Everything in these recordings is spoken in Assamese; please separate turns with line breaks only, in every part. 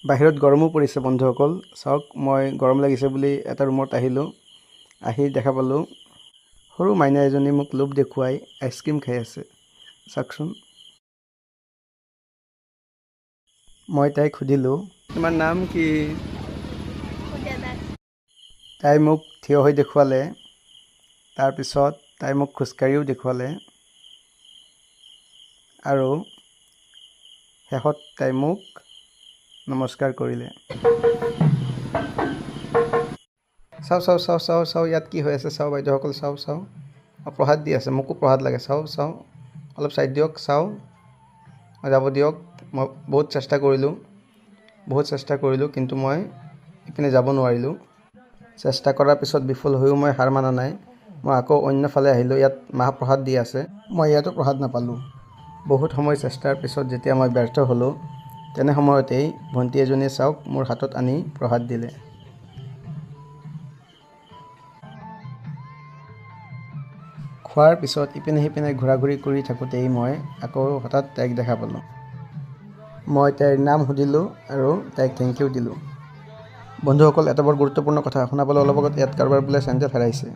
বাহিৰত গৰমো পৰিছে বন্ধুসকল। চাওক, মই গৰম লাগিছে বুলি এটা ৰুমত আহিলোঁ। আহি দেখা পালোঁ সৰু মাইনা এজনী মোক লোভ দেখুৱাই আইচক্ৰীম খাই আছে। চাওকচোন। মই তাইক সুধিলোঁ, তোমাৰ নাম কি? তাই মোক থিয় হৈ দেখুৱালে। তাৰপিছত তাই মোক খোজকাঢ়িও দেখুৱালে আৰু শেষত তাই মোক নমস্কাৰ কৰিলে। চাওঁ চাওঁ চাওঁ চাওঁ চাওঁ ইয়াত কি হৈ আছে চাওঁ বাইদেউসকল, চাওঁ চাওঁ। প্ৰসাদ দি আছে, মোকো প্ৰসাদ লাগে। চাওঁ চাওঁ, অলপ চাইড দিয়ক, চাওঁ, যাব দিয়ক। মই বহুত চেষ্টা কৰিলোঁ কিন্তু মই ইপিনে যাব নোৱাৰিলোঁ। চেষ্টা কৰাৰ পিছত বিফল হৈও মই হাৰ মানা নাই। মই আকৌ অন্য ফালে আহিলোঁ। ইয়াত মাহ প্ৰসাদ দি আছে, মই ইয়াতো প্ৰসাদ নাপালোঁ। বহুত সময় চেষ্টাৰ পিছত যেতিয়া মই ব্যৰ্থ হ'লোঁ, তেনে সময়তেই ভণ্টি এজনীয়ে চাওক মোৰ হাতত আনি প্ৰসাদ দিলে। খোৱাৰ পিছত ইপিনে সিপিনে ঘূৰা-ঘূৰি কৰি থাকোঁতেই মই আকৌ হঠাৎ তাইক দেখা পালোঁ। মই তাইৰ নাম সুধিলোঁ আৰু তাইক থেংক ইউ দিলোঁ। বন্ধুসকল, এটা বৰ গুৰুত্বপূৰ্ণ কথা শুনা পালোঁ অলপ আগত, ইয়াত কাৰোবাৰ বোলে চেণ্ডেল হেৰাইছে।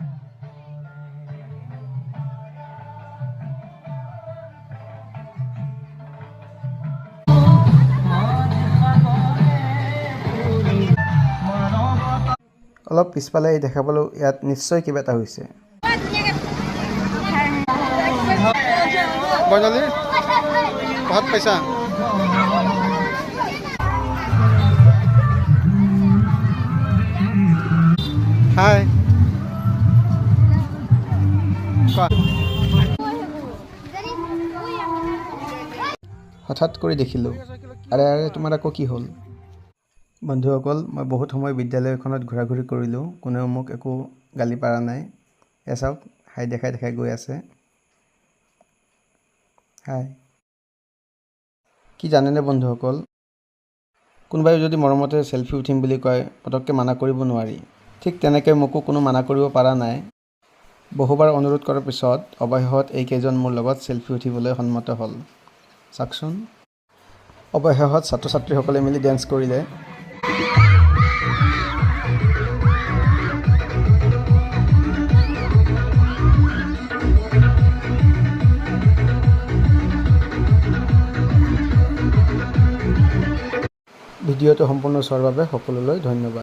অলপ পিছফালে দেখা পালোঁ ইয়াত নিশ্চয় কিবা এটা হৈছে। বৰ্ণালী, প্ৰসাদ পাইছা? হাই, হঠাৎ কৰি দেখিলোঁ, আৰে তোমাৰ আকৌ কি হ'ল? বন্ধুসকল, মই বহুত সময় বিদ্যালয়খনত ঘূৰা-ঘূৰি কৰিলোঁ, কোনেও মোক একো গালি পাৰা নাই। এয়া চাওক, হাই দেখাই গৈ আছে। হাই। কি জানেনে বন্ধুসকল, কোনোবাই যদি মৰমতে চেলফি উঠিম বুলি কয়, পটককৈ মানা কৰিব নোৱাৰি। ঠিক তেনেকৈ মোকো কোনো মানা কৰিব পৰা নাই। বহুবাৰ অনুৰোধ কৰাৰ পিছত অৱশেষত এইকেইজন মোৰ লগত চেলফি উঠিবলৈ সন্মত হ'ল। চাওকচোন। অৱশেষত ছাত্ৰ-ছাত্ৰীসকলে মিলি ডেন্স কৰিলে। ভিডিঅ'টো সম্পূৰ্ণ চোৱাৰ বাবে সকলোলৈ ধন্যবাদ।